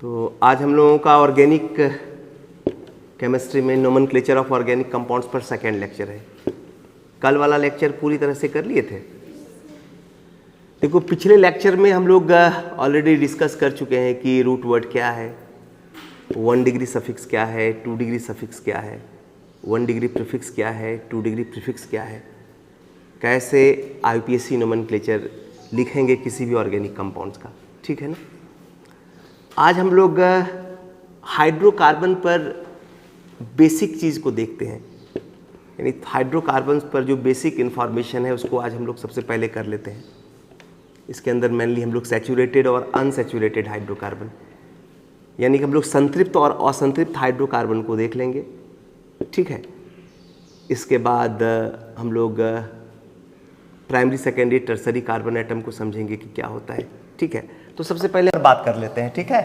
तो आज हम लोगों का ऑर्गेनिक केमिस्ट्री में नोमेनक्लेचर ऑफ ऑर्गेनिक कंपाउंड्स पर सेकेंड लेक्चर है। कल वाला लेक्चर पूरी तरह से कर लिए थे। देखो पिछले लेक्चर में हम लोग ऑलरेडी डिस्कस कर चुके हैं कि रूट वर्ड क्या है, 1 डिग्री सफिक्स क्या है, 2 डिग्री सफिक्स क्या है, 1 डिग्री प्रीफिक्स क्या है, 2 डिग्री प्रीफिक्स क्या है, कैसे आईपीएससी नोमेनक्लेचर लिखेंगे किसी भी ऑर्गेनिक कंपाउंड्स का। ठीक है ना। आज हम लोग हाइड्रोकार्बन पर बेसिक चीज़ को देखते हैं, यानी हाइड्रोकार्बन पर जो बेसिक इन्फॉर्मेशन है उसको आज हम लोग सबसे पहले कर लेते हैं। इसके अंदर मेनली हम लोग सैचुरेटेड और अनसैचुरेटेड हाइड्रोकार्बन, यानी कि हम लोग संतृप्त और असंतृप्त हाइड्रोकार्बन को देख लेंगे। ठीक है। इसके बाद हम लोग primary secondary tertiary carbon atom को समझेंगे कि क्या होता है। ठीक है। तो सबसे पहले बात कर लेते हैं। ठीक है।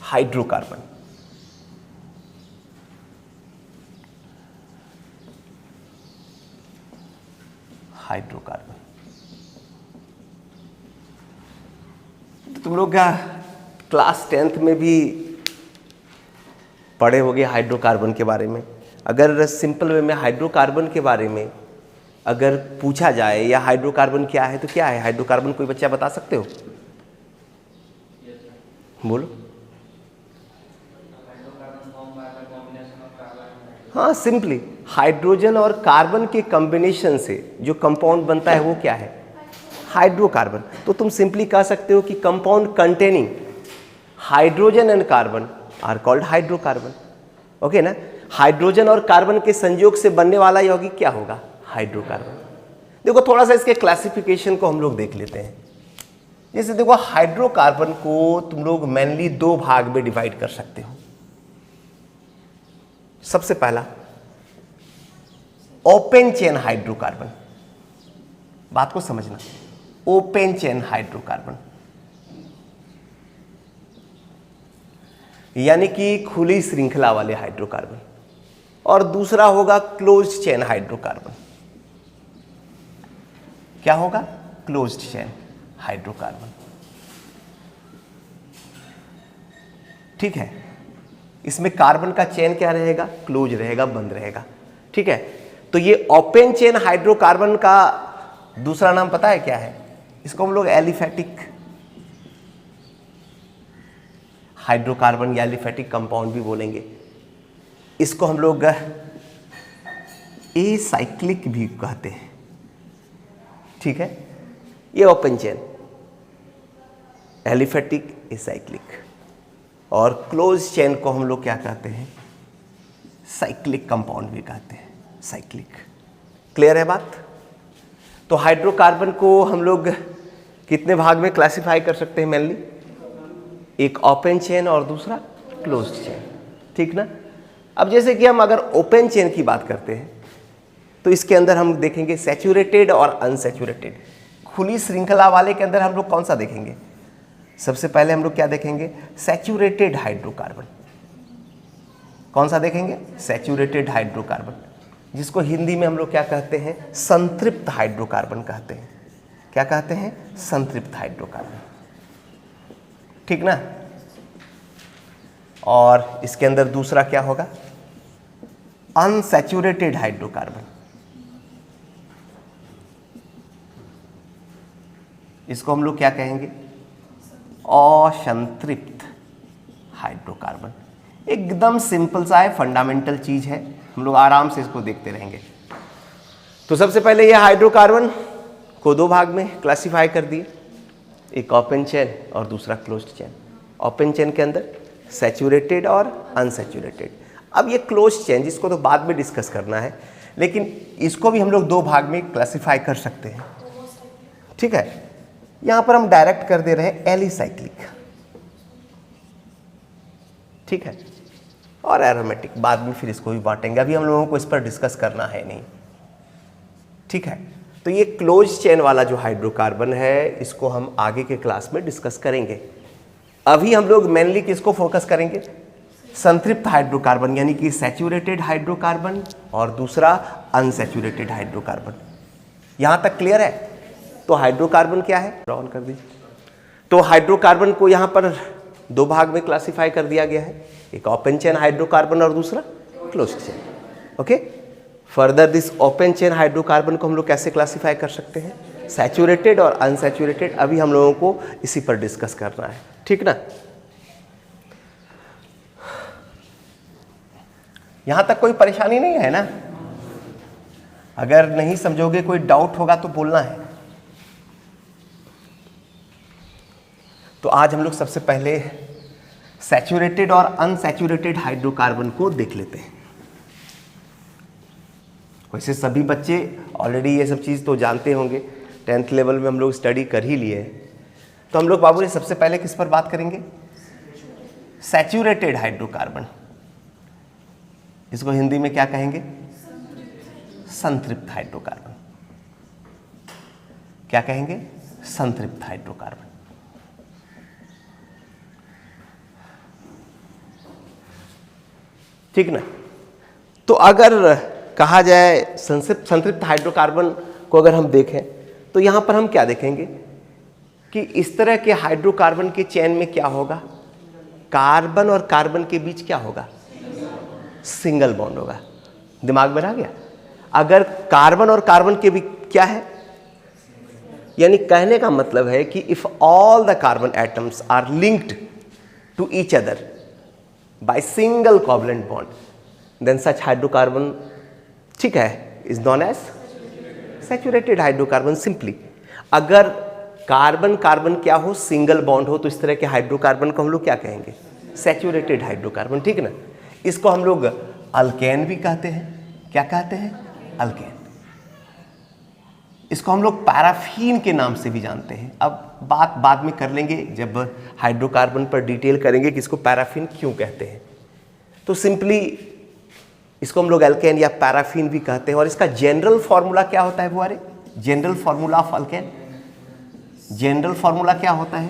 हाइड्रोकार्बन, हाइड्रोकार्बन तो तुम लोग क्लास 10th में भी पढ़े होंगे हाइड्रोकार्बन के बारे में। अगर सिंपल वे में हाइड्रोकार्बन के बारे में अगर पूछा जाए या हाइड्रोकार्बन क्या है तो क्या है हाइड्रोकार्बन, कोई बच्चा बता सकते हो? बोलो। हाँ, सिंपली हाइड्रोजन और कार्बन के कॉम्बिनेशन से जो कंपाउंड बनता है वो क्या है? हाइड्रोकार्बन। तो तुम सिंपली कह सकते हो कि compound containing hydrogen and carbon are called hydrocarbon. Okay ना। हाइड्रोजन और कार्बन के संयोग से बनने वाला यौगिक क्या होगा? हाइड्रोकार्बन। देखो थोड़ा सा इसके क्लासिफिकेशन को हम लोग देख लेते हैं। जैसे देखो हाइड्रोकार्बन को तुम लोग मेनली 2 भाग में डिवाइड कर सकते हो। सबसे पहला ओपन चेन हाइड्रोकार्बन, बात को समझना, ओपन चेन हाइड्रोकार्बन यानी कि खुली श्रृंखला वाले हाइड्रोकार्बन, और दूसरा होगा क्लोज्ड चेन हाइड्रोकार्बन। क्या होगा? Closed chain hydrocarbon. ठीक है। इसमें कार्बन का चेन क्या रहेगा? क्लोज रहेगा, बंद रहेगा। ठीक है। तो ये ओपन चेन हाइड्रोकार्बन का दूसरा नाम पता है क्या है? इसको हम लोग एलिफेटिक हाइड्रोकार्बन या एलिफेटिक कंपाउंड भी बोलेंगे। इसको हम लोग एसाइक्लिक भी कहते हैं। ठीक है। ये ओपन चेन, एलिफेटिक, एसाइक्लिक, और क्लोज चेन को हम लोग क्या कहते हैं? साइक्लिक कंपाउंड भी कहते हैं, साइक्लिक। क्लियर है बात? तो हाइड्रोकार्बन को हम लोग कितने भाग में क्लासिफाई कर सकते हैं मेनली? एक ओपन चेन और दूसरा क्लोज्ड चेन। ठीक ना। अब जैसे कि हम अगर ओपन चेन की बात करते हैं तो इसके अंदर हम देखेंगे सैचुरेटेड और अनसैचुरेटेड। खुली श्रृंखला वाले के अंदर हम लोग कौन सा देखेंगे? सबसे पहले हम लोग क्या देखेंगे? Saturated hydrocarbon. कौन सा देखेंगे? सैचुरेटेड हाइड्रोकार्बन, जिसको हिंदी में हम लोग क्या कहते हैं? संतृप्त हाइड्रोकार्बन कहते हैं। क्या कहते हैं? संतृप्त हाइड्रोकार्बन। ठीक ना। और इसके अंदर दूसरा क्या होगा? Unsaturated hydrocarbon. इसको हम लोग क्या कहेंगे? असंतृप्त हाइड्रोकार्बन। एकदम सिंपल सा है, फंडामेंटल चीज है, हम लोग आराम से इसको देखते रहेंगे। तो सबसे पहले ये हाइड्रोकार्बन को 2 भाग में क्लासिफाई कर दिए, एक ओपन चेन और दूसरा क्लोज्ड चेन। ओपन चेन के अंदर सैचुरेटेड और अनसैचुरेटेड। अब ये क्लोज्ड चेन, जिसको तो बाद में डिस्कस करना है, लेकिन इसको भी हम लोग 2 भाग में क्लासिफाई कर सकते हैं। ठीक है। यहां पर हम डायरेक्ट कर दे रहे हैं एलिसाइक्लिक। ठीक है। और एरोमेटिक, बाद में फिर इसको भी बांटेंगे, अभी हम लोगों को इस पर डिस्कस करना है नहीं। ठीक है। तो ये क्लोज चेन वाला जो हाइड्रोकार्बन है इसको हम आगे के क्लास में डिस्कस करेंगे। अभी हम लोग मेनली किसको फोकस करेंगे? संतृप्त हाइड्रोकार्बन, यानी कि सैचुरेटेड हाइड्रोकार्बन और दूसरा अनसैचुरेटेड हाइड्रोकार्बन। यहां तक क्लियर है? तो हाइड्रोकार्बन क्या है, ऑन कर दीजिए। तो हाइड्रोकार्बन को यहाँ पर दो भाग में क्लासिफाई कर दिया गया है, एक ओपन चेन हाइड्रोकार्बन और दूसरा close chain. Okay, further this open chain hydrocarbon को हम लोग कैसे क्लासिफाई कर सकते हैं, सैचुरेटेड और अनसैचुरेटेड। अभी हम लोगों को इसी पर डिस्कस करना है, ठीक ना। यहां तक कोई परेशानी नहीं है ना? अगर नहीं समझोगे, कोई डाउट होगा तो बोलना है। तो आज हम लोग सबसे पहले सैचुरेटेड और अनसैचुरेटेड हाइड्रोकार्बन को देख लेते हैं। वैसे सभी बच्चे ऑलरेडी ये सब चीज़ तो जानते होंगे, 10th लेवल में हम लोग स्टडी कर ही लिए हैं। तो हम लोग बाबू जी सबसे पहले किस पर बात करेंगे, सैचुरेटेड हाइड्रोकार्बन। इसको हिंदी में क्या कहेंगे, संतृप्त हाइड्रोकार्बन। क्या कहेंगे, संतृप्त हाइड्रोकार्बन। ठीक ना। तो अगर कहा जाए संतृप्त हाइड्रोकार्बन को अगर हम देखें तो यहां पर हम क्या देखेंगे कि इस तरह के हाइड्रोकार्बन के चेन में क्या होगा, कार्बन और कार्बन के बीच क्या होगा, सिंगल बॉन्ड होगा। दिमाग में आ गया। अगर कार्बन और कार्बन के बीच क्या है, यानी कहने का मतलब है कि if all the carbon atoms are linked to each other by single covalent bond then such hydrocarbon, ठीक है, is known as saturated hydrocarbon. Simply अगर कार्बन कार्बन क्या हो, सिंगल बॉन्ड हो, तो इस तरह के हाइड्रोकार्बन को हम लोग क्या कहेंगे, सैचुरेटेड हाइड्रोकार्बन। ठीक ना। इसको हम लोग अल्केन भी कहते हैं। क्या कहते हैं, अल्केन। इसको हम लोग पैराफीन के नाम से भी जानते हैं। अब बात बाद में कर लेंगे जब हाइड्रोकार्बन पर डिटेल करेंगे कि इसको पैराफीन क्यों कहते हैं। तो सिंपली इसको हम लोग अल्केन या पैराफीन भी कहते हैं। और इसका जनरल फॉर्मूला क्या होता है बुआरे, general formula of alkane, general formula क्या होता है,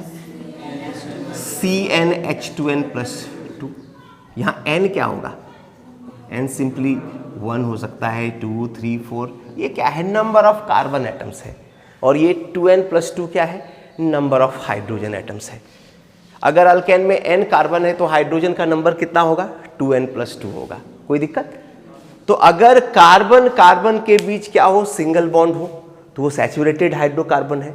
CnH2n+2। यहाँ n क्या होगा, n सिंपली 1 हो सकता है, 2, 3, 4, ये क्या है, नंबर ऑफ कार्बन एटम्स है। और ये 2n+2 क्या है, नंबर ऑफ हाइड्रोजन एटम्स है। अगर अल्केन में n कार्बन है तो हाइड्रोजन का नंबर कितना होगा, 2n+2 होगा। कोई दिक्कत। तो अगर कार्बन कार्बन के बीच क्या हो, सिंगल बॉन्ड हो, तो वो सैचुरेटेड हाइड्रोकार्बन है।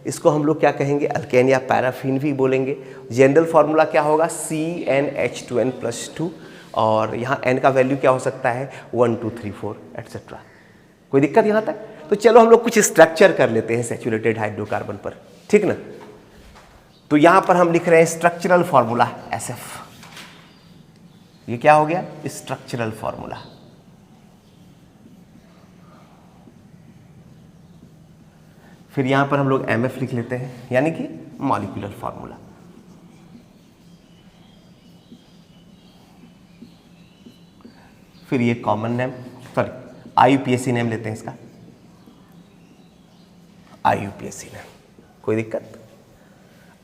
इसको हम लोग क्या कहेंगे, अल्केन या पैराफीन भी बोलेंगे। जनरल फॉर्मूला क्या होगा, CnH2n+2। और यहाँ n का वैल्यू क्या हो सकता है, 1, 2, 3, 4 एटसेट्रा। कोई दिक्कत यहाँ तक। तो चलो हम लोग कुछ स्ट्रक्चर कर लेते हैं सैचुरेटेड हाइड्रोकार्बन पर, ठीक ना। तो यहाँ पर हम लिख रहे हैं स्ट्रक्चरल फॉर्मूला SF। ये क्या हो गया, स्ट्रक्चरल फॉर्मूला। फिर यहां पर हम लोग MF लिख लेते हैं, यानी कि मॉलिक्यूलर फॉर्मूला। फिर ये common name, sorry IUPAC name लेते हैं इसका, IUPAC नेम। कोई दिक्कत।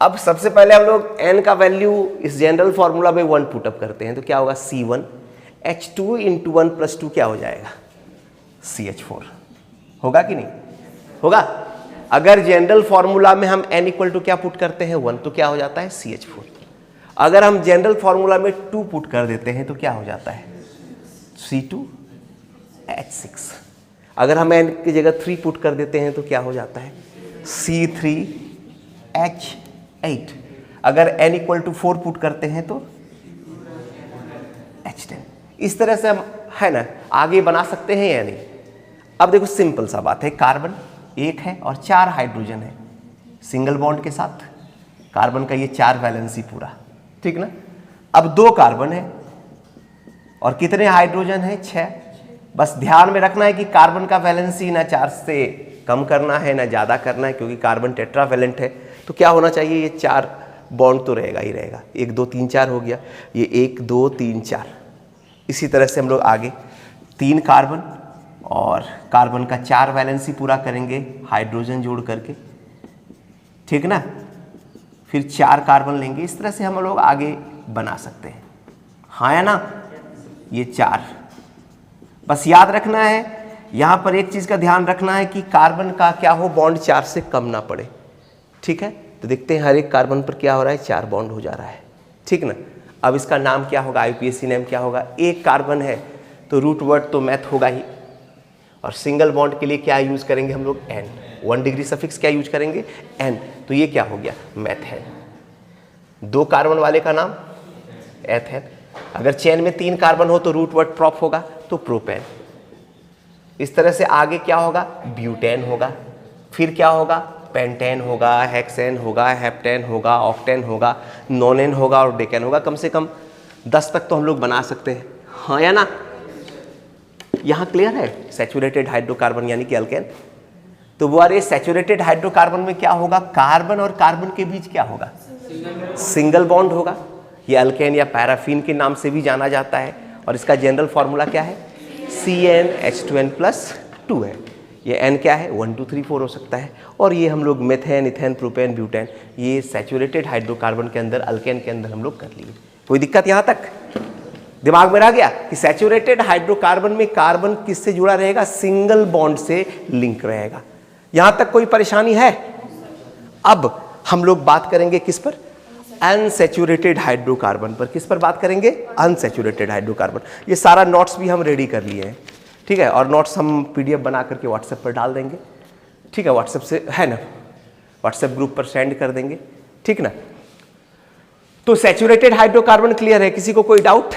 अब सबसे पहले हम लोग n का वैल्यू इस जनरल फॉर्मूला में 1 पुटअप करते हैं, तो क्या होगा, C1H2 × 1+2 क्या हो जाएगा, CH4। होगा कि नहीं होगा। अगर जनरल फॉर्मूला में हम n = क्या पुट करते हैं, 1, तो क्या हो जाता है, CH4। अगर हम जनरल फॉर्मूला में 2 पुट कर देते हैं तो क्या हो जाता है, C2H6। अगर हम n की जगह 3 पुट कर देते हैं तो क्या हो जाता है, C3H8। अगर n = 4 पुट करते हैं तो H10। इस तरह से हम, है ना, आगे बना सकते हैं या नहीं। अब देखो सिंपल सा बात है, कार्बन 1 है और 4 हाइड्रोजन है सिंगल बॉन्ड के साथ। कार्बन का ये 4 वैलेंसी पूरा, ठीक ना। अब 2 कार्बन है और कितने हाइड्रोजन है, 6। बस ध्यान में रखना है कि कार्बन का वैलेंसी ना 4 से कम करना है ना ज़्यादा करना है, क्योंकि कार्बन टेट्रावैलेंट है। तो क्या होना चाहिए, ये 4 बॉन्ड तो रहेगा ही रहेगा। 1, 2, 3, 4 हो गया, ये 1, 2, 3, 4। इसी तरह से हम लोग आगे 3 कार्बन और कार्बन का 4 वैलेंसी पूरा करेंगे हाइड्रोजन जोड़ करके, ठीक ना। फिर 4 कार्बन लेंगे। इस तरह से हम लोग आगे बना सकते हैं, हाँ या ना। ये 4, बस याद रखना है यहां पर एक चीज का ध्यान रखना है कि कार्बन का क्या हो, बॉन्ड 4 से कम ना पड़े। ठीक है, तो देखते हैं हर एक कार्बन पर क्या हो रहा है, 4 बॉन्ड हो जा रहा है। ठीक ना। अब इसका नाम क्या होगा, आईयूपीएसी नेम क्या होगा, एक कार्बन है तो रूट वर्ड तो मैथ होगा ही, और सिंगल बॉन्ड के लिए क्या यूज करेंगे हम लोग, एन। 1 डिग्री सफिक्स क्या यूज करेंगे, एन। तो ये क्या हो गया, मैथेन। 2 कार्बन वाले का नाम एथेन। अगर चेन में 3 कार्बन हो तो रूट वर्ड प्रोप होगा, तो प्रोपेन। इस तरह से आगे क्या होगा, ब्यूटेन होगा, फिर क्या होगा, पेंटेन होगा, हेक्सेन होगा, हेप्टेन होगा, ऑक्टेन होगा, नोनेन होगा और डेकेन होगा। कम से कम 10 तक तो हम लोग बना सकते हैं, हाँ या ना। यहाँ क्लियर है, सैचुरेटेड हाइड्रोकार्बन यानी कि अल्केन। तो वो अरे सैचुरेटेड हाइड्रोकार्बन में क्या होगा, कार्बन और कार्बन के बीच क्या होगा, सिंगल बॉन्ड होगा। ये अल्केन या पैराफिन के नाम से भी जाना जाता है, और इसका जनरल फॉर्मूला क्या है, CnH2n+2 है। ये n क्या है, 1 2 3 4 हो सकता है। और ये हम लोग मेथेन, इथेन, प्रोपेन, ब्यूटेन, ये सैचुरेटेड हाइड्रोकार्बन के अंदर, अल्केन के अंदर हम लोग कर लिए। कोई दिक्कत यहाँ तक दिमाग में रह गया कि सैचुरेटेड हाइड्रोकार्बन में कार्बन किससे जुड़ा रहेगा, सिंगल बॉन्ड से लिंक रहेगा। यहां तक कोई परेशानी है। अब हम लोग बात करेंगे किस पर, अनसैचुरेटेड हाइड्रोकार्बन पर। किस पर बात करेंगे, अनसैचुरेटेड हाइड्रोकार्बन। ये सारा नोट्स भी हम रेडी कर लिए हैं, ठीक है, और नोट्स हम पीडीएफ बना करके व्हाट्सएप पर डाल देंगे। ठीक है, व्हाट्सएप से है ना, व्हाट्सएप ग्रुप पर सेंड कर देंगे, ठीक ना। तो सैचुरेटेड हाइड्रोकार्बन क्लियर है, किसी को कोई डाउट,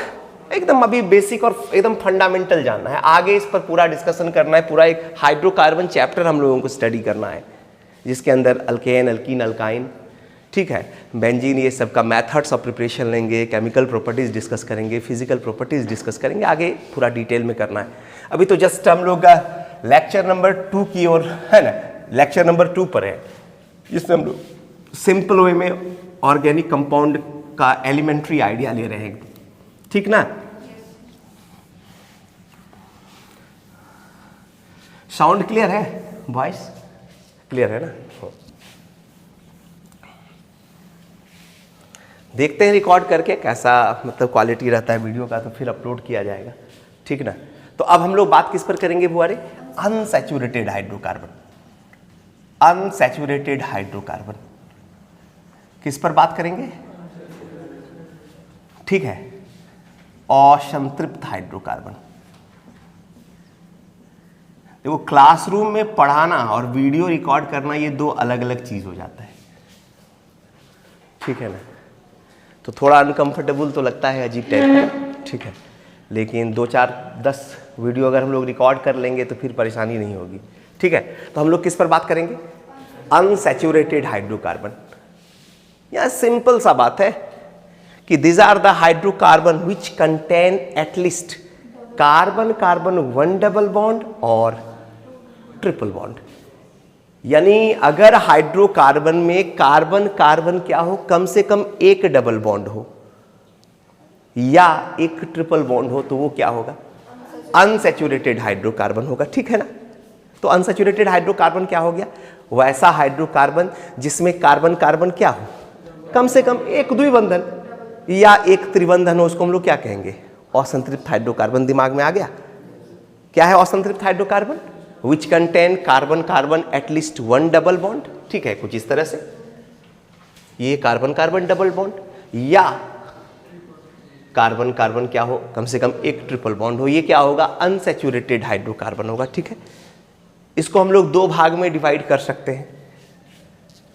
एकदम अभी बेसिक और एकदम फंडामेंटल जानना है, आगे इस पर पूरा डिस्कशन करना है। पूरा एक हाइड्रोकार्बन चैप्टर हम लोगों को स्टडी करना है, जिसके अंदर अल्केन, अल्कीन, अल्काइन, ठीक है, बेंजीन, ये सब का मेथड्स ऑफ प्रिपरेशन लेंगे, केमिकल प्रॉपर्टीज डिस्कस करेंगे, फिजिकल प्रॉपर्टीज डिस्कस करेंगे, आगे पूरा डिटेल में करना है। अभी तो जस्ट हम लोग लेक्चर नंबर 2 की ओर है ना, लेक्चर नंबर 2 पर है, जिसमें हम लोग सिंपल वे में ऑर्गेनिक कंपाउंड का एलिमेंट्री आइडिया ले रहे हैं, ठीक ना। साउंड क्लियर है, वॉइस क्लियर है ना। देखते हैं रिकॉर्ड करके कैसा मतलब क्वालिटी रहता है वीडियो का, तो फिर अपलोड किया जाएगा, ठीक ना। तो अब हम लोग बात किस पर करेंगे बुआरे, अनसैचुरेटेड हाइड्रोकार्बन। अनसैचुरेटेड हाइड्रोकार्बन किस पर बात करेंगे, ठीक है, असंतृप्त हाइड्रोकार्बन। देखो क्लासरूम में पढ़ाना और वीडियो रिकॉर्ड करना ये 2 अलग अलग चीज हो जाता है, ठीक है ना। तो थोड़ा अनकंफर्टेबल तो लगता है, अजीब टाइप का, ठीक है, लेकिन 2 4 10 वीडियो अगर हम लोग रिकॉर्ड कर लेंगे तो फिर परेशानी नहीं होगी, ठीक है। तो हम लोग किस पर बात करेंगे, अनसैचुरेटेड हाइड्रोकार्बन। यह सिंपल सा बात है कि these are the hydrocarbon which contain at least carbon carbon 1 double bond और ट्रिपल बॉन्ड। यानी अगर हाइड्रोकार्बन में कार्बन कार्बन क्या हो, कम से कम 1 डबल बॉन्ड हो या 1 ट्रिपल बॉन्ड हो, तो वो क्या होगा, अनसैचुरेटेड हाइड्रोकार्बन होगा, ठीक है ना। तो अनसैचुरेटेड हाइड्रोकार्बन क्या हो गया, वैसा हाइड्रोकार्बन जिसमें कार्बन कार्बन क्या हो, कम से कम 1 द्विबंधन या 1 त्रिबंधन हो, उसको हम लोग क्या कहेंगे, असंतृप्त हाइड्रोकार्बन। दिमाग में आ गया क्या है असंतृप्त hydrocarbon, which contain carbon carbon at least 1 double bond, ठीक है, कुछ इस तरह से। ये कार्बन कार्बन डबल बॉन्ड, या कार्बन कार्बन क्या हो, कम से कम 1 ट्रिपल बॉन्ड हो, ये क्या होगा, अनसैचुरेटेड हाइड्रोकार्बन होगा, ठीक है। इसको हम लोग 2 भाग में डिवाइड कर सकते हैं।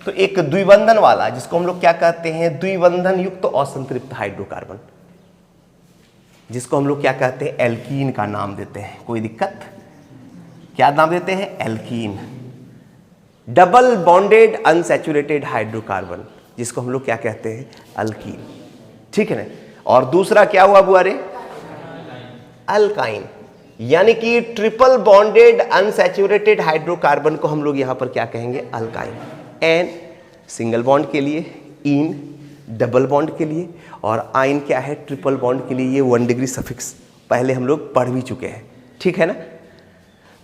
तो एक द्विबंधन वाला, जिसको हम लोग क्या कहते हैं, द्विबंधन युक्त असंतृप्त हाइड्रोकार्बन, जिसको हम लोग क्या कहते हैं, एल्कीन का नाम देते हैं। कोई दिक्कत, क्या नाम देते हैं, alkene. Double bonded unsaturated hydrocarbon, जिसको हम लोग क्या कहते हैं, अल्कीन, ठीक है ना। और दूसरा क्या हुआ बुआरे, अल्काइन, यानी कि ट्रिपल बॉन्डेड अनसैचुरेटेड हाइड्रोकार्बन को हम लोग यहां पर क्या कहेंगे, अल्काइन। एन सिंगल बॉन्ड के लिए, इन डबल बॉन्ड के लिए, और आइन क्या है, ट्रिपल बॉन्ड के लिए। ये 1 डिग्री सफिक्स पहले हम लोग पढ़ भी चुके हैं, ठीक है ना।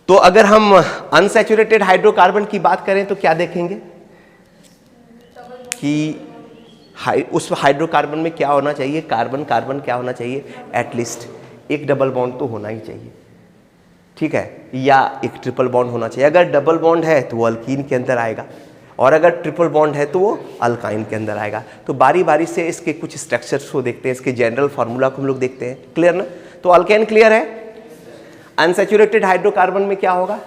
तो अगर हम अनसैचुरेटेड हाइड्रोकार्बन की बात करें तो क्या देखेंगे कि उस हाइड्रोकार्बन में क्या होना चाहिए, कार्बन कार्बन क्या होना चाहिए, एटलीस्ट 1 डबल बॉन्ड तो होना ही चाहिए, ठीक है, या एक ट्रिपल बॉन्ड होना चाहिए। अगर डबल बॉन्ड है तो वो अल्कीन के अंदर आएगा, और अगर ट्रिपल बॉन्ड है तो वो अल्काइन के अंदर आएगा। तो बारी बारी से इसके कुछ स्ट्रक्चर्स को देखते हैं, इसके जनरल फार्मूला को हम लोग देखते हैं। क्लियर ना? तो अल्केन क्लियर है। अनसैचुरेटेड हाइड्रोकार्बन में क्या होगा?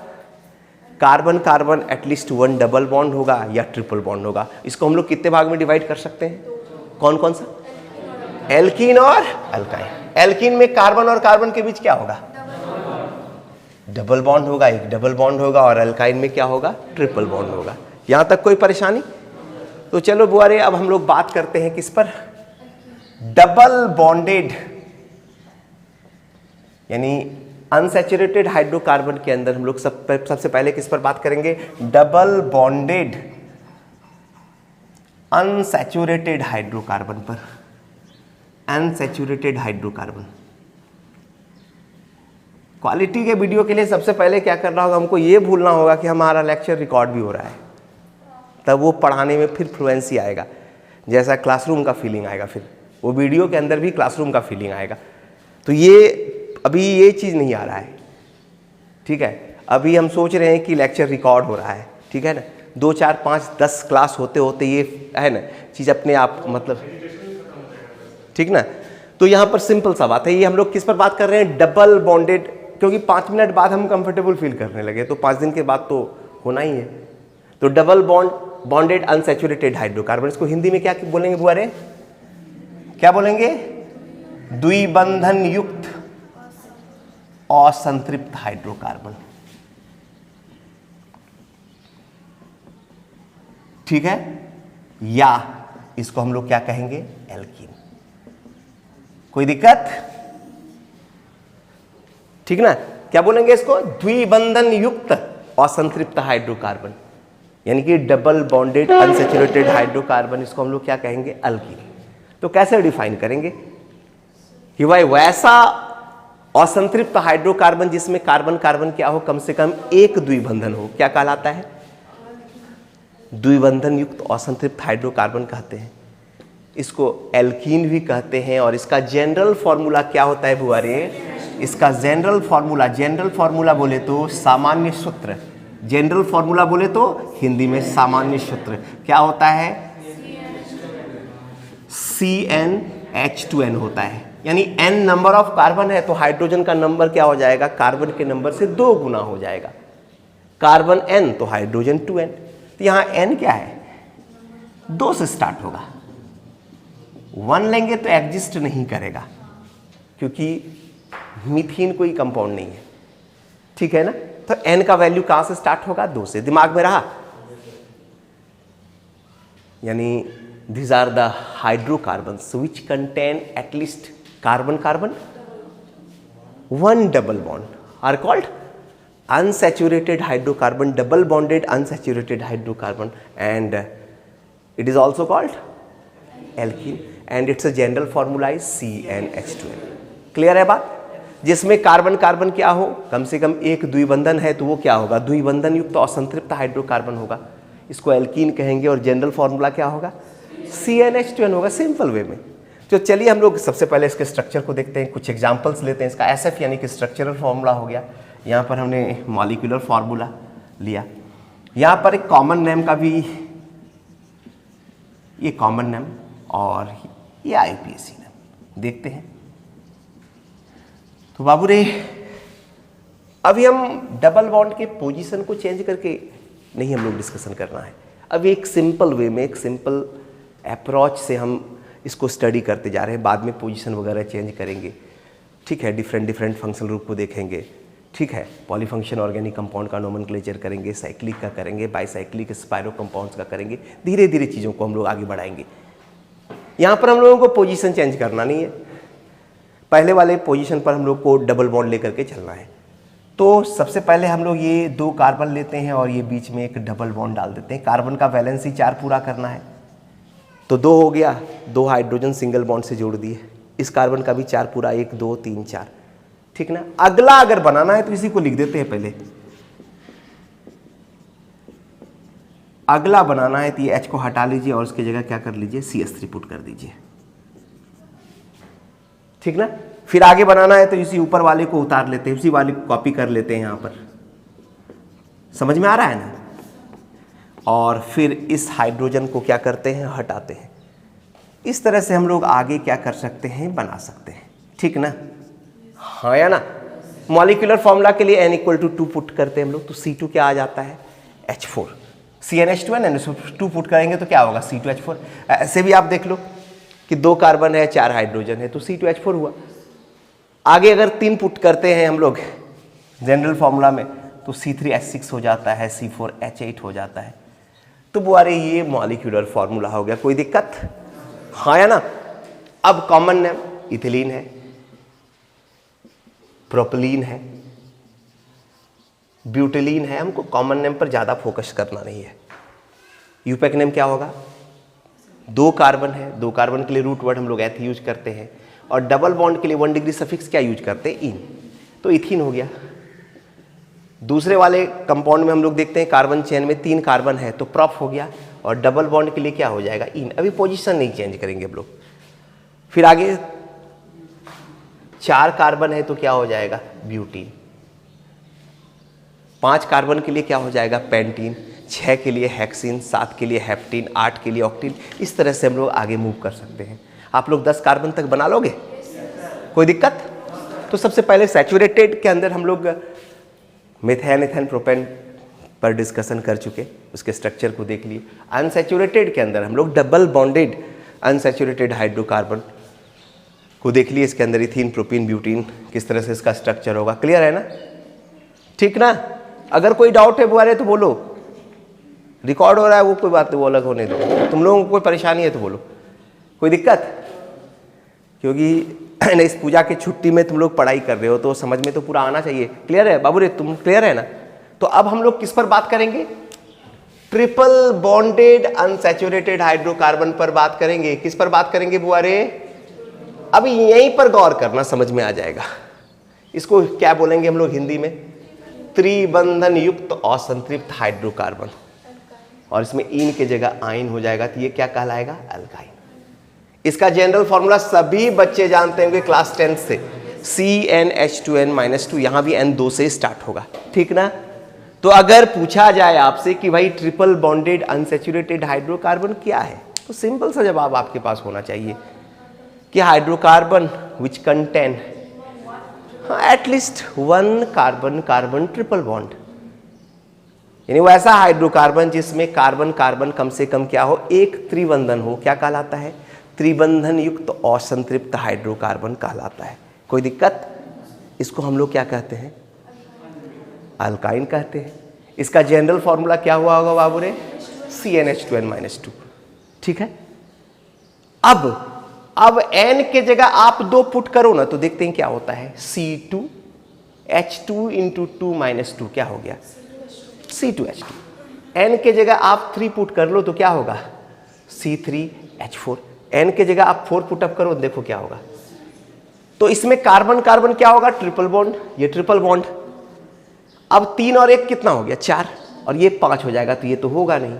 Carbon carbon at least one double bond होगा या ट्रिपल बॉन्ड होगा। इसको हम लोग कितने भाग में डिवाइड कर सकते हैं? कौन कौन सा? एल्कीन और अल्काइन। एल्कीन में कार्बन और कार्बन के बीच क्या होगा? डबल बॉन्ड होगा, एक डबल बॉन्ड होगा, और अल्काइन में क्या होगा? ट्रिपल बॉन्ड होगा। यहां तक कोई परेशानी? तो चलो बुआरे, अब हम लोग बात करते हैं किस पर? डबल बॉन्डेड, यानी अनसैचुरेटेड हाइड्रोकार्बन के अंदर हम लोग सबसे पहले किस पर बात करेंगे? डबल बॉन्डेड अनसैचुरेटेड हाइड्रोकार्बन पर। अनसैचुरेटेड हाइड्रोकार्बन क्वालिटी के वीडियो के लिए सबसे पहले क्या करना होगा? हमको ये भूलना होगा कि हमारा लेक्चर रिकॉर्ड भी हो रहा है, तब वो पढ़ाने में फिर फ्लुएंसी आएगा, जैसा क्लासरूम का फीलिंग आएगा, फिर वो वीडियो के अंदर भी क्लासरूम का फीलिंग आएगा। तो ये अभी ये चीज़ नहीं आ रहा है, ठीक है। अभी हम सोच रहे हैं कि लेक्चर रिकॉर्ड हो रहा है, ठीक है ना। 2 4 5 10 क्लास होते होते ये है ना चीज़ अपने आप, मतलब ठीक ना। तो यहाँ पर सिंपल सा बात है, ये हम लोग किस पर बात कर रहे हैं? डबल बॉन्डेड, क्योंकि 5 मिनट बाद हम कंफर्टेबल फील करने लगे, तो 5 दिन के बाद तो होना ही है। तो डबल बॉन्डेड अनसैचुरेटेड हाइड्रोकार्बन, इसको हिंदी में क्या बोलेंगे बुआरे? क्या बोलेंगे? द्विबंधन युक्त असंतृप्त हाइड्रोकार्बन, ठीक है। या इसको हम लोग क्या कहेंगे? एल्कीन। कोई दिक्कत? ठीक ना। क्या बोलेंगे इसको? द्विबंधन युक्त असंतृप्त हाइड्रोकार्बन, यानी कि डबल बॉन्डेड अनसैचुरेटेड हाइड्रोकार्बन, इसको हम लोग क्या कहेंगे? अल्कीन। तो कैसे डिफाइन करेंगे कि भाई वैसा असंतृप्त हाइड्रोकार्बन जिसमें कार्बन कार्बन क्या हो, कम से कम एक द्विबंधन हो, क्या कहलाता है? द्विबंधन युक्त असंतृप्त हाइड्रोकार्बन कहते हैं। इसको एल्कीन भी कहते हैं। और इसका जनरल फॉर्मूला क्या होता है बुआरे? इसका जनरल फॉर्मूला बोले तो सामान्य सूत्र, जनरल फॉर्मूला बोले तो हिंदी में सामान्य सूत्र क्या होता है? CnH2n होता है। यानी n नंबर ऑफ कार्बन है तो हाइड्रोजन का नंबर क्या हो जाएगा? कार्बन के नंबर से 2 गुना हो जाएगा। कार्बन n तो हाइड्रोजन 2n। तो यहां n क्या है? 2 से स्टार्ट होगा। 1 लेंगे तो एग्जिस्ट नहीं करेगा, क्योंकि मीथेन कोई कंपाउंड नहीं है, ठीक है ना। तो n का वैल्यू कहां से स्टार्ट होगा? 2 से। दिमाग में रहा? यानी these are the hydrocarbons which contain at least carbon carbon one double bond are called unsaturated hydrocarbon, double bonded unsaturated hydrocarbon, and it is also called alkene, and its a general formula is CnH2n। Clear है बात? जिसमें carbon carbon क्या हो, कम से कम एक द्विबंधन है, तो वो क्या होगा? द्विबंधन युक्त असंतृप्त हाइड्रोकार्बन होगा, इसको एल्कीन कहेंगे। और जनरल फॉर्मूला क्या होगा? CnH2n होगा, सिंपल वे में। तो चलिए हम लोग सबसे पहले इसके स्ट्रक्चर को देखते हैं, कुछ एग्जांपल्स लेते हैं। इसका SF यानी कि स्ट्रक्चरल फार्मूला हो गया, यहाँ पर हमने मॉलिक्यूलर फार्मूला लिया। यहाँ पर एक कॉमन नेम का भी, ये कॉमन नेम और ये IUPAC नेम देखते हैं। तो बाबू रे, अभी हम डबल बॉन्ड के पोजीशन को चेंज करके नहीं हम लोग डिस्कशन करना है। अभी एक सिंपल वे में, एक सिंपल अप्रोच से हम इसको स्टडी करते जा रहे हैं। बाद में पोजीशन वगैरह चेंज करेंगे, ठीक है। डिफरेंट फंक्शनल ग्रुप को देखेंगे, ठीक है। पॉलीफंक्शन ऑर्गेनिक कंपाउंड का नोमेनक्लेचर करेंगे, साइक्लिक का करेंगे, बाईसाइक्लिक स्पायरो कंपाउंड्स का करेंगे। धीरे धीरे चीज़ों को हम लोग आगे बढ़ाएंगे। यहाँ पर हम लोगों को पोजीशन चेंज करना नहीं है, पहले वाले पोजीशन पर हम लोग को डबल बॉन्ड लेकर के चलना है। तो सबसे पहले हम लोग ये 2 कार्बन लेते हैं और ये बीच में एक डबल बॉन्ड डाल देते हैं। कार्बन का वैलेंसी 4 पूरा करना है, तो 2 हो गया, 2 हाइड्रोजन सिंगल बॉन्ड से जोड़ दिए। इस कार्बन का भी 4 पूरा, 1 2 3 4, ठीक ना। अगला अगर बनाना है तो इसी को लिख देते हैं पहले। अगला बनाना है तो ये H को हटा लीजिए और उसकी जगह क्या कर लीजिए? CH3 पुट कर दीजिए, ठीक ना। फिर आगे बनाना है तो इसी ऊपर वाले को उतार लेते हैं, उसी वाले को कॉपी कर लेते हैं यहाँ पर। समझ में आ रहा है ना? और फिर इस हाइड्रोजन को क्या करते हैं, हटाते हैं। इस तरह से हम लोग आगे क्या कर सकते हैं, बना सकते हैं। ठीक ना? हाँ या ना? मॉलिक्यूलर फॉर्मूला के लिए n = 2 पुट करते हैं हम लोग, तो C2 क्या आ जाता है, H4। CnH2 NH2 पुट करेंगे तो क्या होगा, C2H4। ऐसे भी आप देख लो कि 2 कार्बन है 4 हाइड्रोजन है तो C2H4 हुआ। आगे अगर 3 पुट करते हैं हम लोग जनरल फॉर्मूला में तो C3H6 हो जाता है, C4H8 हो जाता है। तो बुआरे ये मॉलिक्यूलर फॉर्मूला हो गया, कोई दिक्कत? हाँ या ना? अब कॉमन नेम इथिलीन है, प्रोपिलीन है, ब्यूटिलीन है। हमको कॉमन नेम पर ज़्यादा फोकस करना नहीं है। यूपैक नेम क्या होगा, 2 कार्बन है, 2 कार्बन के लिए रूट वर्ड हम लोग एथ यूज करते हैं, और डबल बॉन्ड के लिए 1 डिग्री सफिक्स क्या यूज करते हैं, इन। तो इथीन हो गया। दूसरे वाले कंपाउंड में हम लोग देखते हैं कार्बन चेन में 3 कार्बन है तो प्रॉप हो गया, और डबल बॉन्ड के लिए क्या हो जाएगा, इन। अभी पोजीशन नहीं चेंज करेंगे हम लोग। फिर आगे 4 कार्बन है तो क्या हो जाएगा, ब्यूटीन। 5 कार्बन के लिए क्या हो जाएगा, पेंटीन। 6 के लिए हेक्सिन, 7 के लिए हेप्टीन, 8 के लिए ऑक्टीन। इस तरह से हम लोग आगे मूव कर सकते हैं। आप लोग 10 कार्बन तक बना लोगे, कोई दिक्कत? तो सबसे पहले सैचुरेटेड के अंदर हम लोग मेथेन, एथेन, प्रोपेन पर डिस्कशन कर चुके, उसके स्ट्रक्चर को देख लिए। अनसैचुरेटेड के अंदर हम लोग डबल बॉन्डेड अनसैचुरेटेड हाइड्रोकार्बन को देख लिए। इसके अंदर इथीन, प्रोपीन, ब्यूटीन, किस तरह से इसका स्ट्रक्चर होगा। क्लियर है ना? ठीक ना? अगर कोई डाउट है बुआरे तो बोलो, रिकॉर्ड हो रहा है वो कोई बात नहीं, वो अलग होने दो। तुम लोगों को कोई परेशानी है तो बोलो, कोई दिक्कत? क्योंकि इस पूजा की छुट्टी में तुम लोग पढ़ाई कर रहे हो तो समझ में तो पूरा आना चाहिए। क्लियर है बाबू रे, तुम क्लियर है ना? तो अब हम लोग किस पर बात करेंगे, ट्रिपल बॉन्डेड अनसैचुरेटेड हाइड्रोकार्बन पर बात करेंगे। किस पर बात करेंगे बुआरे? अभी यहीं पर गौर करना, समझ में आ जाएगा। इसको क्या बोलेंगे हम लोग हिंदी में, त्रिबंधन युक्त असंतृप्त हाइड्रोकार्बन, और इसमें इन के जगह आइन हो जाएगा तो ये क्या कहलाएगा, अल्काइन। इसका जनरल फॉर्मूला सभी बच्चे जानते होंगे क्लास 10 से, CnH2n-2। यहां भी n 2 से स्टार्ट होगा, ठीक ना? तो अगर पूछा जाए आपसे कि भाई ट्रिपल बॉन्डेड अनसैचुरेटेड हाइड्रोकार्बन क्या है, तो सिंपल सा जवाब आपके पास होना चाहिए कि hydrocarbon which contain at least 1 carbon carbon triple bond, यानी वो ऐसा हाइड्रोकार्बन जिसमें कार्बन कार्बन कम से कम क्या हो, एक त्रिबंधन हो। क्या कहलाता है, त्रिबंधन युक्त असंतृप्त हाइड्रोकार्बन कहलाता है। कोई दिक्कत? इसको हम लोग क्या कहते हैं, अल्काइन कहते हैं। इसका जनरल फॉर्मूला क्या हुआ होगा बाबू रे, CnH2n-2। ठीक है? अब n के जगह आप 2 पुट करो ना तो देखते हैं क्या होता है, C2H2 × 2 - 2 क्या हो गया, C2H2। n के जगह आप 3 पुट कर लो तो क्या होगा, C3H4। n के जगह आप 4 पुटअप करो, देखो क्या होगा। तो इसमें कार्बन कार्बन क्या होगा, ट्रिपल बॉन्ड, ये ट्रिपल बॉन्ड। अब 3 और 1 कितना हो गया, 4, और ये 5 हो जाएगा तो ये तो होगा नहीं।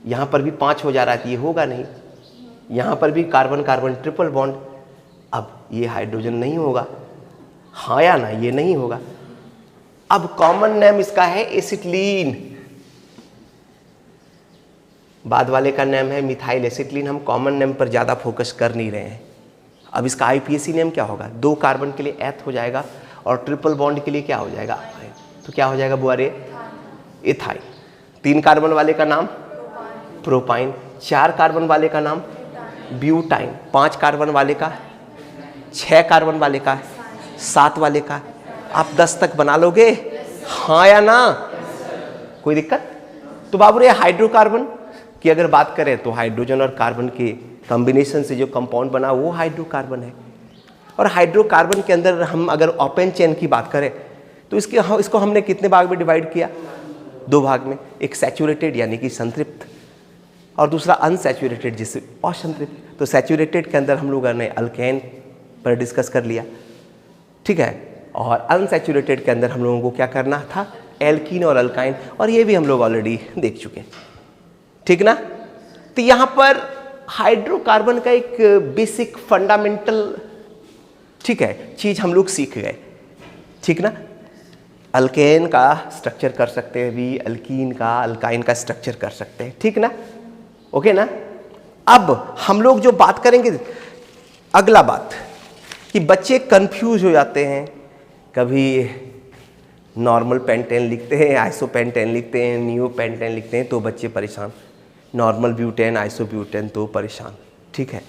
यहां पर भी 5 हो जा रहा है तो ये होगा नहीं। यहां पर भी कार्बन कार्बन ट्रिपल बॉन्ड, अब ये हाइड्रोजन नहीं होगा, हाँ या ना, ये नहीं होगा। अब कॉमन नेम इसका है एसिटिलीन, बाद वाले का नेम है मिथाइल एसिटिलीन। हम कॉमन नेम पर ज़्यादा फोकस कर नहीं रहे हैं। अब इसका IPAC नेम क्या होगा, 2 कार्बन के लिए एथ हो जाएगा और ट्रिपल बॉन्ड के लिए क्या हो जाएगा, तो क्या हो जाएगा बुआरे, इथाइल। 3 कार्बन वाले का नाम प्रोपाइन, 4 कार्बन वाले का नाम ब्यूटाइन, 5 कार्बन वाले का, 6 कार्बन वाले का, 7 वाले का। आप 10 तक बना लोगे, हाँ या ना, कोई दिक्कत? तो बाबू रे हाइड्रोकार्बन की अगर बात करें तो हाइड्रोजन और कार्बन के कॉम्बिनेशन से जो कंपाउंड बना वो हाइड्रोकार्बन है। और हाइड्रोकार्बन के अंदर हम अगर ओपन चेन की बात करें तो इसको हमने कितने भाग में डिवाइड किया, 2 भाग में। एक सैचुरेटेड यानी कि संतृप्त, और दूसरा अनसैचुरेटेड जिससे असंतृप्त। तो सैचुरेटेड के अंदर हम लोगों ने अल्केन पर डिस्कस कर लिया, ठीक है, और अनसैचुरेटेड के अंदर हम लोगों को क्या करना था, एल्कीन और अल्काइन, और ये भी हम लोग ऑलरेडी देख चुके हैं, ठीक ना। तो यहाँ पर हाइड्रोकार्बन का एक बेसिक फंडामेंटल ठीक है, चीज हम लोग सीख गए, ठीक ना। अल्केन का स्ट्रक्चर कर सकते हैं भी, अल्कीन का, अल्काइन का स्ट्रक्चर कर सकते हैं, ठीक ना, ओके ना। अब हम लोग जो बात करेंगे, अगला बात कि बच्चे कंफ्यूज हो जाते हैं, कभी नॉर्मल पेंटेन लिखते हैं, आइसो पेंटेन लिखते हैं, नियो पेंटेन लिखते हैं तो बच्चे परेशान, नॉर्मल ब्यूटेन, आइसो ब्यूटेन तो परेशान, ठीक है।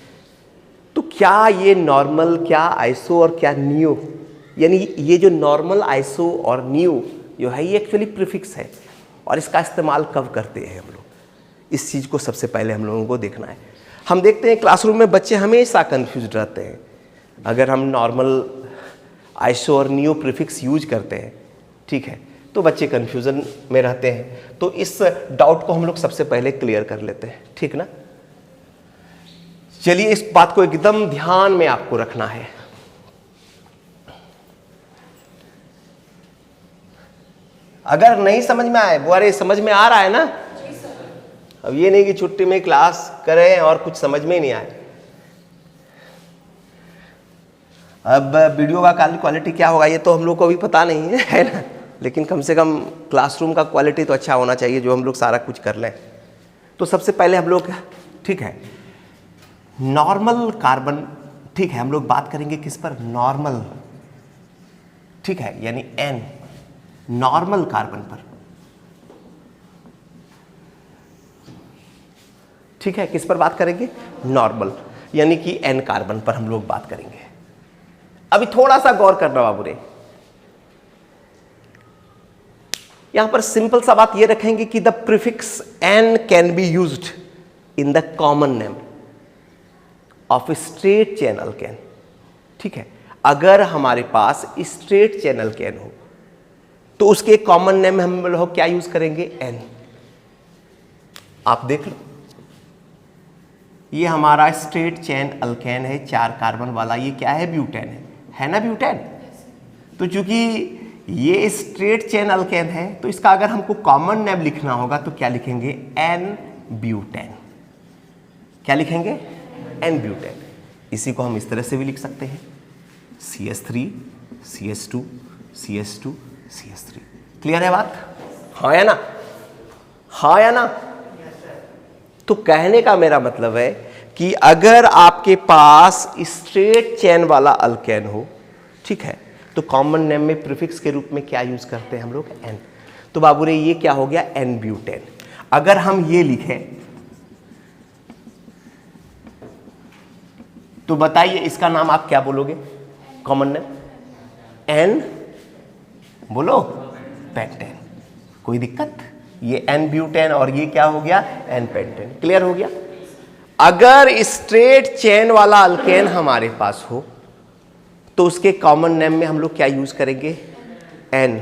तो क्या ये नॉर्मल, क्या आइसो और क्या नियो, यानी ये जो नॉर्मल, आइसो और नियो जो है ये एक्चुअली प्रीफिक्स है, और इसका इस्तेमाल कब करते हैं हम लोग, इस चीज़ को सबसे पहले हम लोगों को देखना है। हम देखते हैं क्लासरूम में बच्चे हमेशा कंफ्यूज रहते हैं, अगर हम नॉर्मल, आइसो और नियो प्रीफिक्स यूज करते हैं, ठीक है, तो बच्चे कंफ्यूजन में रहते हैं। तो इस डाउट को हम लोग सबसे पहले क्लियर कर लेते हैं, ठीक ना। चलिए, इस बात को एकदम ध्यान में आपको रखना है। अगर नहीं समझ में आए, अरे समझ में आ रहा है ना, अब ये नहीं कि छुट्टी में क्लास करें और कुछ समझ में ही नहीं आए। अब वीडियो का क्वालिटी क्या होगा ये तो हम लोग को अभी पता नहीं है ना, लेकिन कम से कम क्लासरूम का क्वालिटी तो अच्छा होना चाहिए, जो हम लोग सारा कुछ कर लें। तो सबसे पहले हम लोग, ठीक है, नॉर्मल कार्बन, ठीक है, हम लोग बात करेंगे किस पर, नॉर्मल, ठीक है, यानी एन, नॉर्मल कार्बन पर, ठीक है, किस पर बात करेंगे, नॉर्मल, यानी कि एन कार्बन पर हम लोग बात करेंगे। अभी थोड़ा सा गौर करना बाबूरे, यहां पर सिंपल सा बात ये रखेंगे कि the prefix n can be used in the common name of straight chain alkane, ठीक है। अगर हमारे पास स्ट्रेट चेन अल्केन हो तो उसके कॉमन नेम में हम लोग क्या यूज करेंगे, एन। आप देख लो, ये हमारा स्ट्रेट चेन अल्केन है, 4 कार्बन वाला, ये क्या है, ब्यूटेन है ना, ब्यूटेन। तो चूंकि ये स्ट्रेट चेन अल्केन है तो इसका अगर हमको कॉमन नेम लिखना होगा तो क्या लिखेंगे, एन ब्यूटेन। क्या लिखेंगे, एन ब्यूटेन। इसी को हम इस तरह से भी लिख सकते हैं, CH3 CH2 CH2 CH3। Clear है बात, हाँ या ना, हाँ या ना। तो कहने का मेरा मतलब है कि अगर आपके पास स्ट्रेट चेन वाला अल्केन हो, ठीक है, तो कॉमन नेम में प्रीफिक्स के रूप में क्या यूज करते हैं हम लोग, एन। तो बाबू रे ये क्या हो गया, एन ब्यूटेन। अगर हम ये लिखें तो बताइए इसका नाम आप क्या बोलोगे, कॉमन नेम, एन बोलो, पेंटेन। कोई दिक्कत, ये एन ब्यूटेन और ये क्या हो गया, एन पेंटेन। क्लियर हो गया। अगर स्ट्रेट चेन वाला अल्केन हमारे पास हो तो उसके कॉमन नेम में हम लोग क्या यूज करेंगे, एन,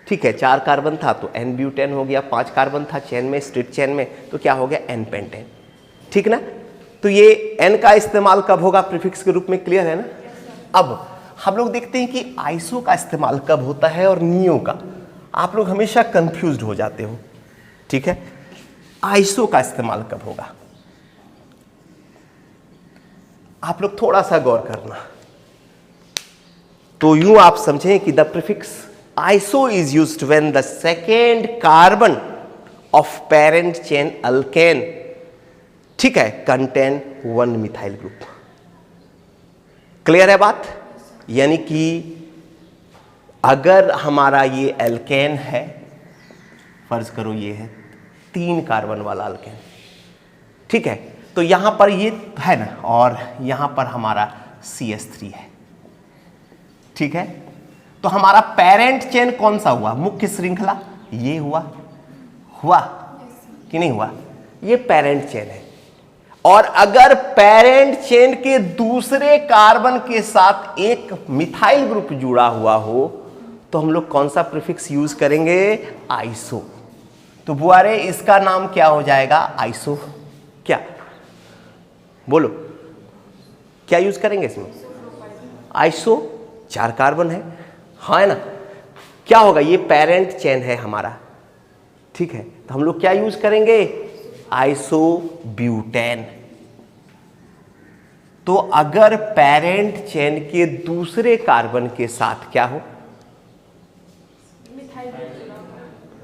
ठीक है। 4 कार्बन था तो एन ब्यूटेन हो गया, 5 कार्बन था चेन में, स्ट्रेट चेन में, तो क्या हो गया, एन पेंटेन, ठीक ना। तो ये एन का इस्तेमाल कब होगा, प्रीफिक्स के रूप में। क्लियर है ना। अब हम लोग देखते हैं कि आइसो का इस्तेमाल कब होता है और नियो का। आप लोग हमेशा कंफ्यूज्ड हो जाते हो, ठीक है। आइसो का इस्तेमाल कब होगा, आप लोग थोड़ा सा गौर करना। तो यूं आप समझें कि the prefix iso is used when the second carbon of parent chain alkane, ठीक है, कंटेन 1 मिथाइल ग्रुप। क्लियर है बात। यानी कि अगर हमारा ये एल्केन है, फर्ज करो ये है 3 कार्बन वाला अल्केन, ठीक है, तो यहां पर ये है ना, और यहां पर हमारा CH3 है, ठीक है। तो हमारा पेरेंट चेन कौन सा हुआ, मुख्य श्रृंखला ये हुआ कि नहीं हुआ, ये पेरेंट चेन है। और अगर पेरेंट चेन के दूसरे कार्बन के साथ एक मिथाइल ग्रुप जुड़ा हुआ हो तो हम लोग कौन सा प्रीफिक्स यूज करेंगे, आइसो। तो बुआरे इसका नाम क्या हो जाएगा, आइसो। क्या बोलो, क्या यूज करेंगे इसमें, आइसो। 4 कार्बन है, हाँ है ना। क्या होगा, ये पेरेंट चेन है हमारा, ठीक है, तो हम लोग क्या यूज करेंगे, आइसो ब्यूटेन। तो अगर पेरेंट चेन के दूसरे कार्बन के साथ क्या हो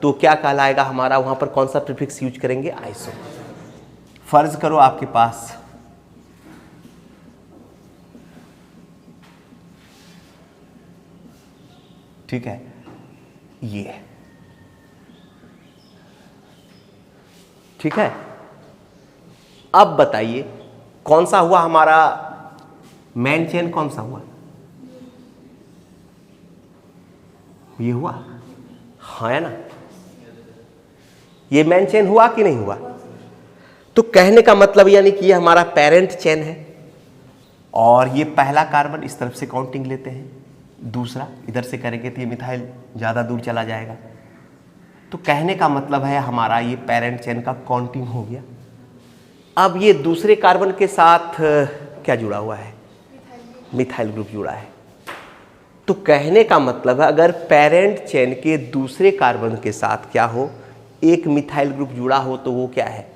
तो क्या कहलाएगा हमारा, वहां पर कौन सा प्रीफिक्स यूज करेंगे, आइसो। फर्ज करो आपके पास ठीक है ये, ठीक है। अब बताइए कौन सा हुआ हमारा मेन चेन, कौन सा हुआ, ये हुआ, हाँ है ना, ये मेन चेन हुआ कि नहीं हुआ। तो कहने का मतलब यानी कि ये हमारा पेरेंट चेन है और ये पहला कार्बन इस तरफ से काउंटिंग लेते हैं, दूसरा इधर से करेंगे तो ये मिथाइल ज़्यादा दूर चला जाएगा। तो कहने का मतलब है हमारा ये पेरेंट चेन का काउंटिंग हो गया। अब ये दूसरे कार्बन के साथ क्या जुड़ा हुआ है, मिथाइल ग्रुप जुड़ा है। तो कहने का मतलब है अगर पेरेंट चेन के दूसरे कार्बन के साथ क्या हो, एक मिथाइल ग्रुप जुड़ा हो तो वो क्या है,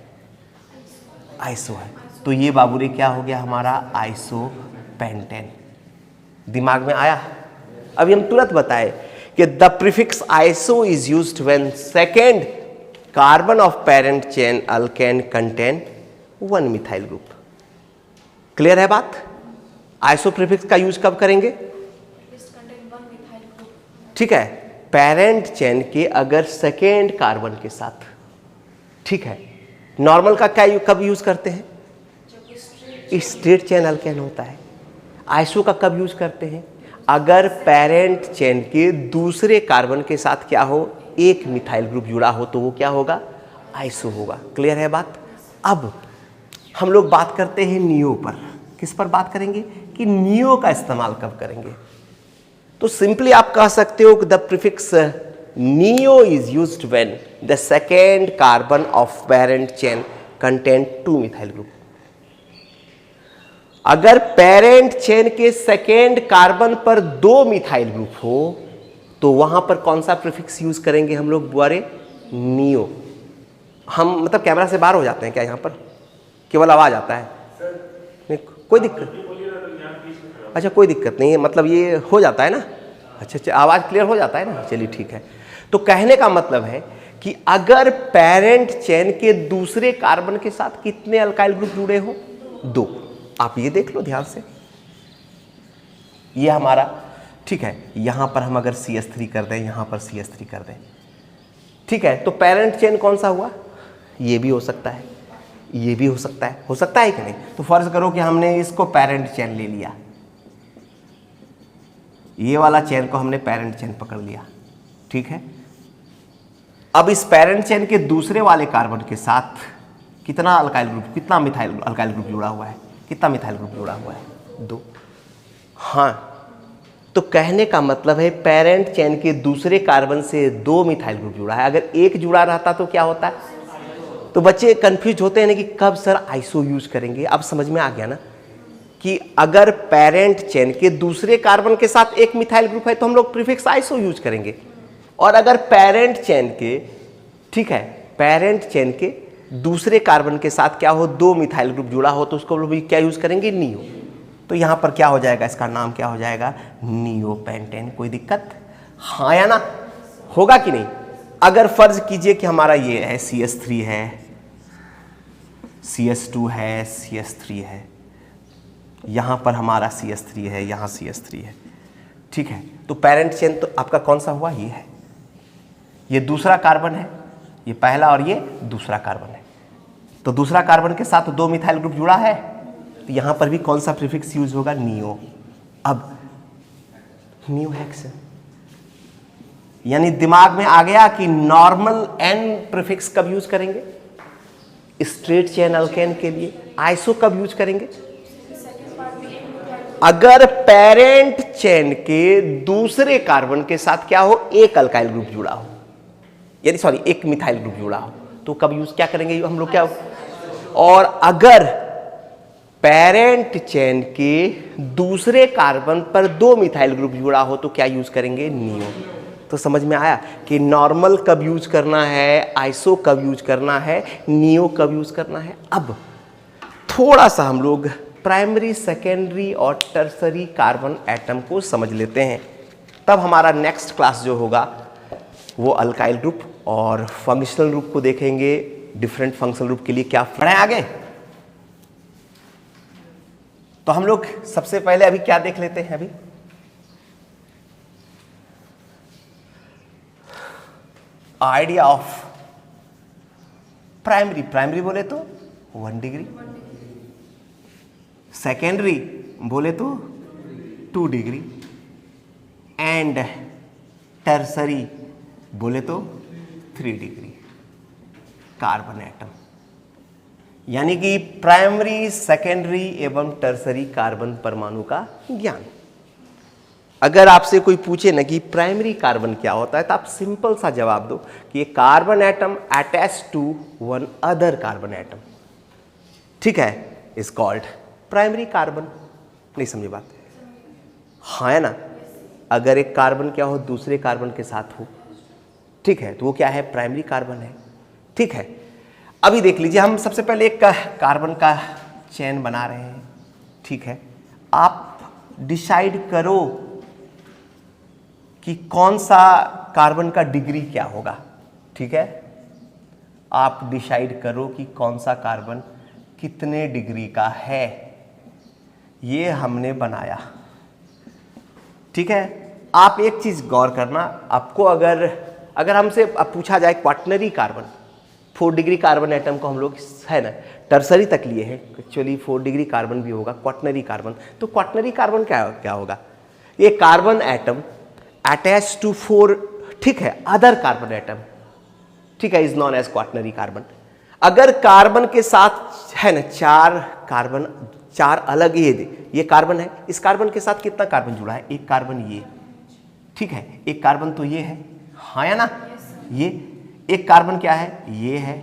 आइसो है। तो ये बाबू रे क्या हो गया हमारा, आइसो पेंटेन। दिमाग में आया। अभी हम तुरंत बताए कि the prefix iso is used when second carbon of parent chain alkane contain one methyl group. Clear है बात। आइसो प्रीफिक्स का यूज कब करेंगे, ठीक है, पेरेंट चेन के अगर सेकेंड कार्बन के साथ, ठीक है। नॉर्मल का क्या कब यूज करते हैं, स्ट्रेट चेन अल्केन होता है। आइसो का कब यूज करते हैं, अगर पेरेंट चेन के दूसरे कार्बन के साथ क्या हो, एक मिथाइल ग्रुप जुड़ा हो तो वो क्या होगा, आइसो होगा। क्लियर है बात। अब हम लोग बात करते हैं नियो पर। किस पर बात करेंगे कि नियो का इस्तेमाल कब करेंगे। तो सिंपली आप कह सकते हो कि the prefix neo is used when the second carbon of parent chain contain two methyl group. अगर पेरेंट चेन के सेकेंड कार्बन पर दो मिथाइल ग्रुप हो तो वहां पर कौन सा प्रीफिक्स यूज करेंगे हम लोग, बुआरे, नियो। हम मतलब कैमरा से बाहर हो जाते हैं क्या, यहाँ पर केवल आवाज आता है, नहीं कोई दिक्कत, अच्छा कोई दिक्कत नहीं है, मतलब ये हो जाता है ना, अच्छा आवाज क्लियर हो जाता है ना, चलिए ठीक है। तो कहने का मतलब है कि अगर पेरेंट चेन के दूसरे कार्बन के साथ कितने अल्काइल ग्रुप जुड़े हो, दो। आप ये देख लो ध्यान से, ये हमारा, ठीक है, यहां पर हम अगर CH3 कर दें, यहां पर CH3 कर दें, ठीक है, तो पेरेंट चेन कौन सा हुआ, ये भी हो सकता है, ये भी हो सकता है कि नहीं। तो फर्ज करो कि हमने इसको पेरेंट चेन ले लिया, ये वाला चेन को हमने पेरेंट चेन पकड़ लिया, ठीक है। अब इस पेरेंट चेन के दूसरे वाले कार्बन के साथ कितना अल्काइल ग्रुप, कितना मिथाइल अल्काइल ग्रुप जुड़ा हुआ है, कितना मिथाइल ग्रुप जुड़ा हुआ है, दो। हाँ, तो कहने का मतलब है पेरेंट चेन के दूसरे कार्बन से दो मिथाइल ग्रुप जुड़ा है। अगर एक जुड़ा रहता तो क्या होता है। तो बच्चे कंफ्यूज होते हैं ना कि कब सर आइसो यूज करेंगे। अब समझ में आ गया ना कि अगर पेरेंट चेन के दूसरे कार्बन के साथ एक मिथाइल ग्रुप है तो हम लोग प्रीफिक्स आइसो यूज करेंगे, और अगर पेरेंट चेन के, ठीक है, पेरेंट चेन के दूसरे कार्बन के साथ क्या हो, दो मिथाइल ग्रुप जुड़ा हो तो उसको भी क्या यूज करेंगे, नियो। तो यहां पर क्या हो जाएगा, इसका नाम क्या हो जाएगा, नियो पेंटेन। कोई दिक्कत, हाँ या ना, होगा कि नहीं। अगर फर्ज कीजिए कि हमारा ये है CH3 है, CH2 है, CH3 है, यहां पर हमारा CH3 है, यहां CH3 है, ठीक है। तो पेरेंट चेन तो आपका कौन सा हुआ, ये है, ये दूसरा कार्बन है, ये पहला और ये दूसरा कार्बन है। तो दूसरा कार्बन के साथ दो मिथाइल ग्रुप जुड़ा है, तो यहां पर भी कौन सा प्रीफिक्स यूज होगा, नियो। अब नियो हेक्स, यानी दिमाग में आ गया कि नॉर्मल N प्रीफिक्स कब यूज करेंगे, स्ट्रेट चेन अल्केन के लिए। आइसो कब यूज करेंगे, अगर पेरेंट चेन के दूसरे कार्बन के साथ क्या हो, एक अल्काइल ग्रुप जुड़ा हो, यानी सॉरी एक मिथाइल ग्रुप जुड़ा हो, तो कब यूज क्या करेंगे हम लोग, क्या। और अगर पेरेंट चेन के दूसरे कार्बन पर दो मिथाइल ग्रुप जुड़ा हो तो क्या यूज करेंगे, नियो। तो समझ में आया कि नॉर्मल कब यूज करना है, आइसो कब यूज करना है, नियो कब यूज करना है। अब थोड़ा सा हम लोग प्राइमरी, सेकेंडरी और टर्सरी कार्बन एटम को समझ लेते हैं। तब हमारा नेक्स्ट क्लास जो होगा वो अल्काइल ग्रुप और फंक्शनल ग्रुप को देखेंगे, डिफरेंट फंक्शनल ग्रुप के लिए क्या पढ़े आगे। तो हम लोग सबसे पहले अभी क्या देख लेते हैं, अभी आइडिया ऑफ प्राइमरी। प्राइमरी बोले तो 1 डिग्री, सेकेंडरी बोले तो 2 डिग्री एंड टर्सरी बोले तो 3 डिग्री कार्बन एटम। यानी कि प्राइमरी, सेकेंडरी एवं टर्सरी कार्बन परमाणु का ज्ञान। अगर आपसे कोई पूछे ना कि प्राइमरी कार्बन क्या होता है, तो आप सिंपल सा जवाब दो कि ये carbon atom attach to one other carbon atom, ठीक है, इज कॉल्ड प्राइमरी कार्बन। नहीं समझे बात? हाँ है ना। अगर एक कार्बन क्या हो दूसरे कार्बन के साथ हो, ठीक है, तो वो क्या है, प्राइमरी कार्बन है, ठीक है। अभी देख लीजिए, हम सबसे पहले एक कार्बन का चेन बना रहे हैं, ठीक है। आप डिसाइड करो कि कौन सा कार्बन का डिग्री क्या होगा, ठीक है। आप डिसाइड करो कि कौन सा कार्बन कितने डिग्री का है, ये हमने बनाया, ठीक है। आप एक चीज गौर करना, आपको अगर हमसे पूछा जाए quaternary carbon, 4 degree carbon atom को हम लोग है ना टर्सरी तक लिए हैं, एक्चुअली 4 डिग्री कार्बन भी होगा क्वाटनरी कार्बन। तो क्वाटनरी कार्बन क्या होगा, ये कार्बन एटम अटैच टू 4, ठीक है, अदर कार्बन एटम, ठीक है, is known as quaternary carbon. अगर कार्बन के साथ है ना 4 कार्बन, 4 अलग ये कार्बन है, इस कार्बन के साथ कितना कार्बन जुड़ा है, एक कार्बन ये, ठीक है, एक कार्बन तो ये है, हाँ या ना, ये एक कार्बन क्या है, ये है,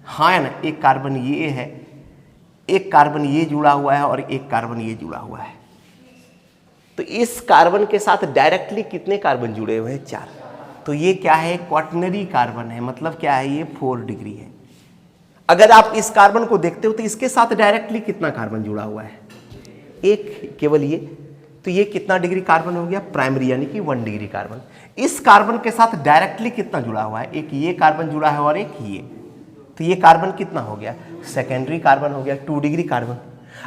हाँ या ना, एक कार्बन ये है, एक कार्बन ये जुड़ा हुआ है और एक कार्बन ये जुड़ा हुआ है। तो इस कार्बन के साथ डायरेक्टली कितने कार्बन जुड़े हुए हैं, 4। तो ये क्या है, क्वाटनरी कार्बन है, मतलब क्या है, ये 4 डिग्री है। अगर आप इस कार्बन को देखते हो तो इसके साथ डायरेक्टली कितना कार्बन जुड़ा हुआ है, एक, केवल ये। तो ये कितना डिग्री कार्बन हो गया, प्राइमरी, यानी कि 1 डिग्री कार्बन। इस कार्बन के साथ डायरेक्टली कितना जुड़ा हुआ है, एक ये कार्बन जुड़ा है और एक ये, तो ये कार्बन कितना हो गया, सेकेंडरी कार्बन हो गया, 2 डिग्री कार्बन।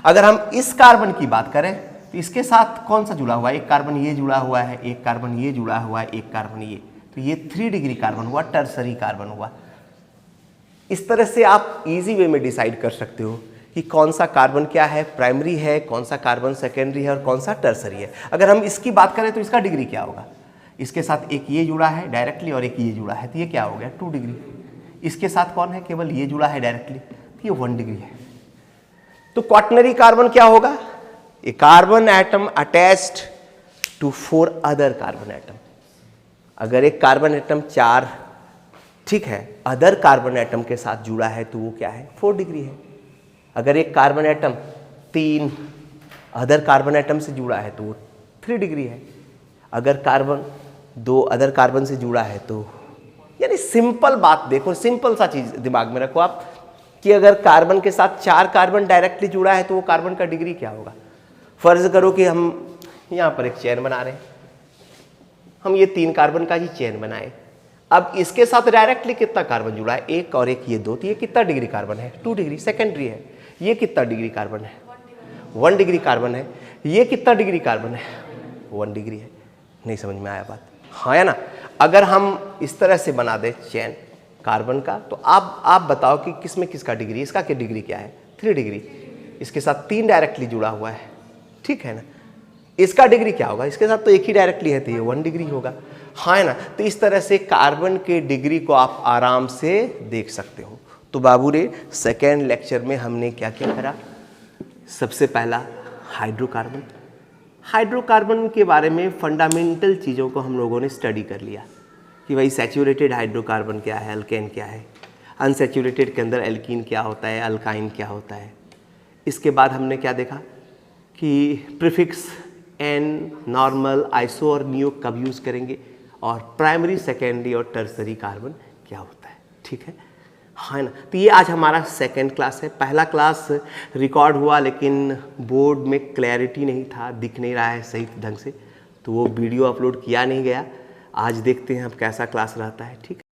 अगर हम इस कार्बन की बात करें तो इसके साथ कौन सा जुड़ा हुआ है, एक कार्बन ये जुड़ा हुआ है, एक कार्बन ये जुड़ा हुआ है, एक कार्बन ये, तो ये 3 डिग्री कार्बन हुआ, टर्सरी कार्बन हुआ। इस तरह से आप इजी वे में डिसाइड कर सकते हो कि कौन सा कार्बन क्या है, प्राइमरी है, कौन सा कार्बन सेकेंडरी है और कौन सा टर्सरी है। अगर हम इसकी बात करें तो इसका डिग्री क्या होगा, इसके साथ एक ये जुड़ा है डायरेक्टली और एक ये जुड़ा है, तो ये क्या हो गया, 2 डिग्री। इसके साथ कौन है, केवल ये जुड़ा है डायरेक्टली, तो ये 1 डिग्री है। तो क्वाटनरी कार्बन क्या होगा, a carbon atom attached to 4 other carbon atom. अगर एक कार्बन एटम 4, ठीक है, अदर कार्बन एटम के साथ जुड़ा है तो वो क्या है, 4 डिग्री है। अगर एक carbon atom 3 other carbon atom से जुड़ा है तो वो 3 डिग्री है। अगर कार्बन 2 अदर कार्बन से जुड़ा है तो, यानी सिंपल बात देखो, सिंपल सा चीज दिमाग में रखो आप कि अगर कार्बन के साथ 4 कार्बन डायरेक्टली जुड़ा है तो वो कार्बन का डिग्री क्या होगा। फर्ज करो कि हम यहाँ पर एक चेन बना रहे हैं, हम ये 3 कार्बन का ही चेन बनाए। अब इसके साथ डायरेक्टली कितना कार्बन जुड़ा है, एक और एक ये 2, तो ये कितना डिग्री कार्बन है, 2 डिग्री, सेकेंडरी है। ये कितना डिग्री कार्बन है, 1 डिग्री कार्बन है। ये कितना डिग्री कार्बन है, 1 डिग्री है। नहीं समझ में आया बात, हाँ या ना। अगर हम इस तरह से बना दे चेन कार्बन का, तो आप बताओ कि किसमें किसका डिग्री, इसका क्या डिग्री क्या है, 3 डिग्री। इसके साथ 3 डायरेक्टली जुड़ा हुआ है, ठीक है ना, इसका डिग्री क्या होगा, इसके साथ तो एक ही डायरेक्टली है तो ये 1 डिग्री होगा, हाँ है ना। तो इस तरह से कार्बन के डिग्री को आप आराम से देख सकते हो। तो बाबू रे, सेकेंड लेक्चर में हमने क्या क्या करा, सबसे पहला हाइड्रोकार्बन। हाइड्रोकार्बन के बारे में फंडामेंटल चीज़ों को हम लोगों ने स्टडी कर लिया कि भाई सैचुरेटेड हाइड्रोकार्बन क्या है, अल्केन क्या है, अनसैचुरेटेड के अंदर एल्कीन क्या होता है, अल्काइन क्या होता है। इसके बाद हमने क्या देखा कि प्रीफिक्स एन, नॉर्मल, आइसो और नियो कब यूज़ करेंगे, और प्राइमरी, सेकेंडरी और टर्सरी कार्बन क्या होता है, ठीक है। है ना। तो ये आज हमारा सेकंड क्लास है। पहला क्लास रिकॉर्ड हुआ लेकिन बोर्ड में क्लैरिटी नहीं था, दिख नहीं रहा है सही ढंग से, तो वो वीडियो अपलोड किया नहीं गया। आज देखते हैं अब कैसा क्लास रहता है। ठीक है।